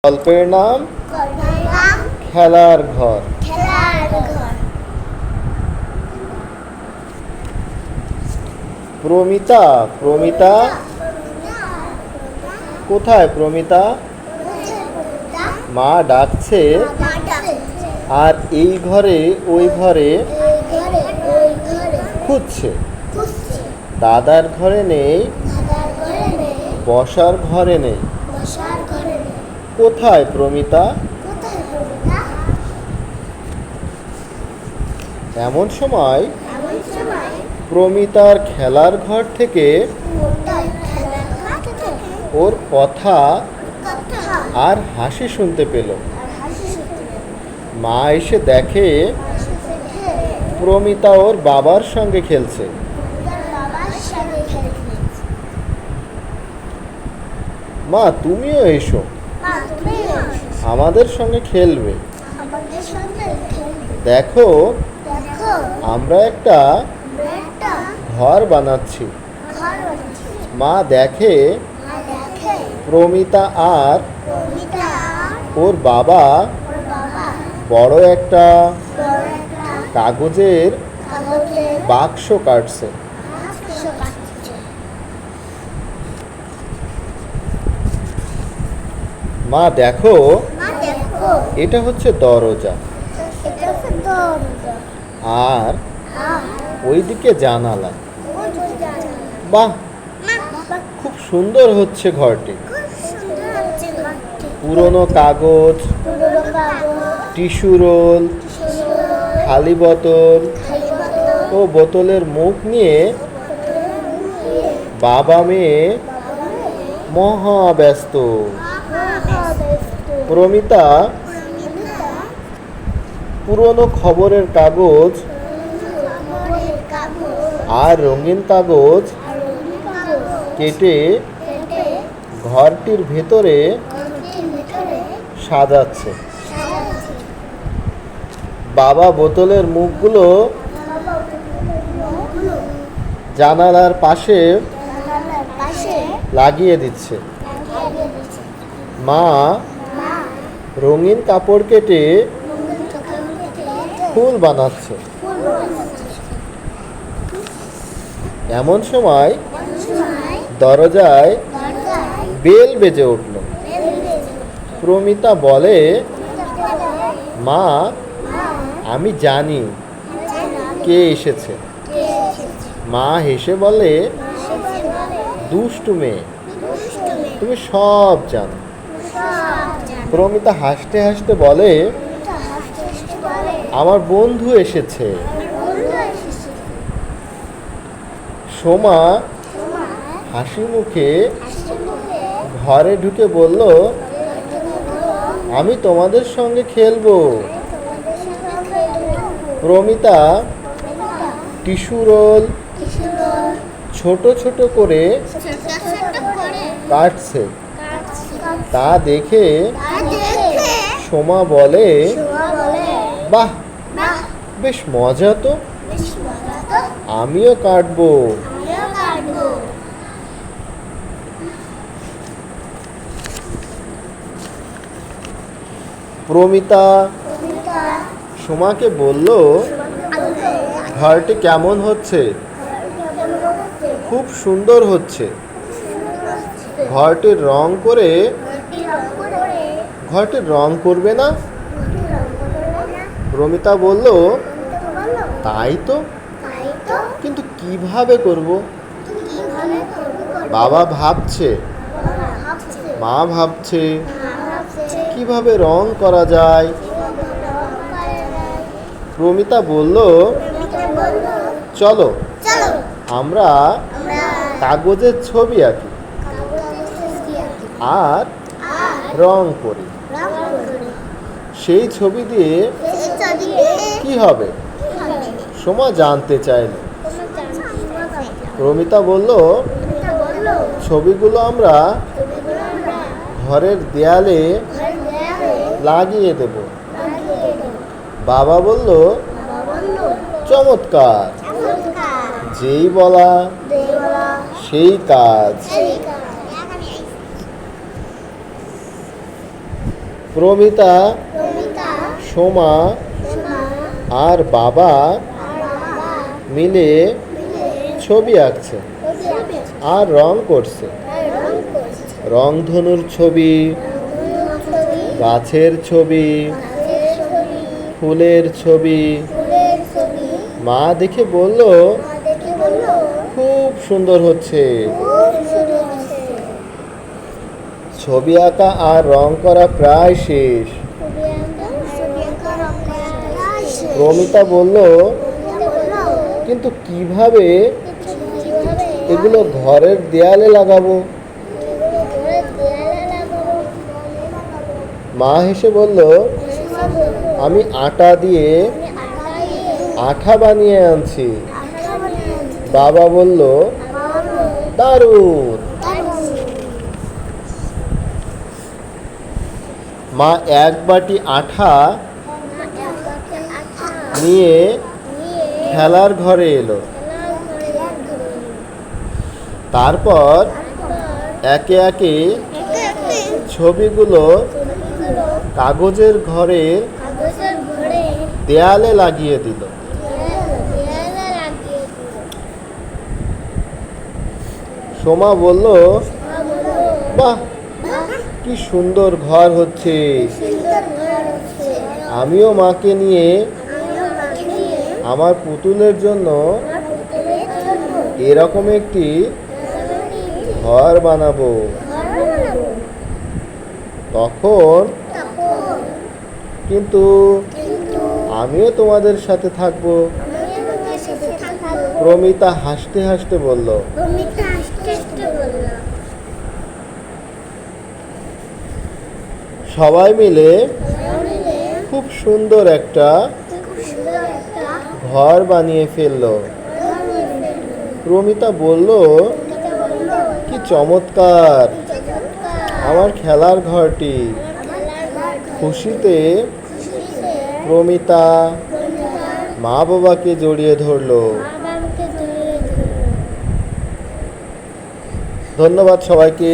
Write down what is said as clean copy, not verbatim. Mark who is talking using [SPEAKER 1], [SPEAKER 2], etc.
[SPEAKER 1] গল্পের নাম খেলার ঘর। প্রমিতা, প্রমিতা কোথায়? প্রমিতা মা ডাকছে, আর এই ঘরে ওই ঘরে খুঁজছে। দাদার ঘরে নেই, বসার ঘরে নেই। কোথায় প্রমিতা? এমন সময় প্রমিতার খেলার ঘর থেকে ওর কথা আর হাসি শুনতে পেল। মা এসে দেখে প্রমিতা ওর বাবার সঙ্গে খেলছে। মা, তুমিও এসো, আমাদের সঙ্গে খেলবে। দেখো, আমরা একটা ঘর বানাচ্ছি। মা দেখে প্রমিতা আর ওর বাবা বড় একটা কাগজের বাক্স কাটছে। মা দেখো, এটা হচ্ছে দরজা, আর ওইদিকে জানালা। বাহ, খুব সুন্দর হচ্ছে ঘরটি। পুরনো কাগজ, টিস্যু রোল, খালি বোতল ও বোতলের মুখ নিয়ে বাবা মেয়ে মহা ব্যস্ত। প্রমিতা পুরনো খবরের কাগজ আর রঙিন কাগজ কেটে ঘরটির ভেতরে সাজাচ্ছে। বাবা বোতলের মুখগুলো জানালার পাশে লাগিয়ে দিচ্ছে। মা রঙিন কাপড় কেটে ফুল বানাচ্ছে। এমন সময় দরজায় বেল বেজে উঠল। প্রমিতা বলে, মা, আমি জানি কে এসেছে। মা হেসে বলে, দুষ্টু মেয়ে, তুমি সব জানো। প্রমিতা হাসতে হাসতে বলে, আমার বন্ধু এসেছে। সোমা হাসি মুখে ঘরে ঢুকে বলল, আমি তোমাদের সঙ্গে খেলবো। প্রমিতা টিস্যু রোল ছোট ছোট করে কাটছে। তা দেখে সোমা বলে, বাহ, বেশ মজা তো, আমিও কাটবো। প্রমিতা সোমাকে বলল, ঘরটি কেমন হচ্ছে? খুব সুন্দর হচ্ছে। ঘরটির রং করবে না? প্রমিতা বলল, তাই তো, কিন্তু কিভাবে করব? বাবা ভাবছে, মা ভাবছে, কিভাবে রং করা যায়। প্রমিতা বলল, চলো আমরা কাগজের ছবি আঁকি আর রং করি। সেই ছবি দিয়ে কি হবে? সোমা জানতে চাইল। প্রমিতা বলল, ছবিগুলো আমরা ঘরের দেয়ালে লাগিয়ে দেব। বাবা বলল, চমৎকার, যেই বলা সেই কাজ। প্রমিতা, সোমা আর বাবা মিলে ছবি আঁকছে আর রং করছে। রংধনুর ছবি, গাছের ছবি, ফুলের ছবি। মা দেখে বলল, খুব সুন্দর হচ্ছে। ছবি আঁকা আর রং করা প্রায় শেষ। প্রমিতা বলল, কিন্তু কিভাবে এগুলো ঘরের দেয়ালে লাগাবো? মা হেসে বলল, আমি আটা দিয়ে আঠা বানিয়ে আনছি। বাবা বলল, দারুণ। মা এক বাটি আঠা নিয়ে খেলার ঘরে এলো। তারপর একে একে ছবিগুলো কাগজের ঘরে দেয়ালে লাগিয়ে দিল। সোমা বলল, বাহ, কি সুন্দর ঘর হচ্ছে। আমিও মাকে নিয়ে আমার পুতুলের জন্য এরকম একটি ঘর বানাবো। তখন কিন্তু আমিও তোমাদের সাথে থাকবো। প্রমিতা হাসতে হাসতে বলল। সবাই মিলে খুব সুন্দর একটা ঘর বানিয়ে ফেললো। প্রমিতা বলল, কি চমৎকার আমার খেলার ঘরটি। খুশিতে প্রমিতা মা বাবাকে জড়িয়ে ধরলো। ধন্যবাদ সবাইকে।